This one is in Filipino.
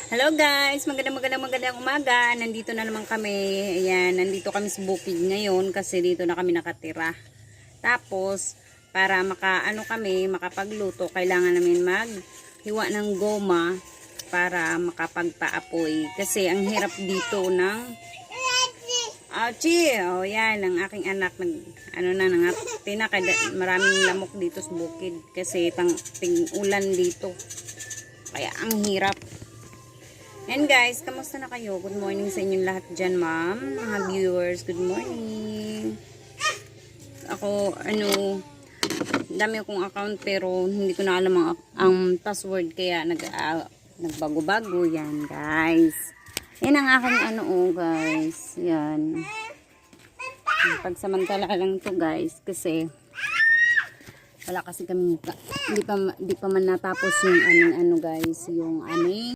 Hello guys, magandang umaga. Nandito na naman kami. Ayan, nandito kami sa bukid ngayon kasi dito na kami nakatira. Tapos, para makapagluto, kailangan namin maghiwa ng goma para makapagpaapoy. Kasi ang hirap dito ng oh yan, ang aking anak maraming lamok dito sa bukid kasi ulan dito. Kaya ang hirap. And guys, kamusta na kayo? Good morning sa inyong lahat dyan, ma'am. Mga viewers, good morning. Ako, dami akong account pero hindi ko na alam ang password kaya nagbago-bago yan, guys. Yan ang aking guys. Yan. Pagsamantala lang to guys kasi wala kasi kami hindi pa man natapos yung guys, yung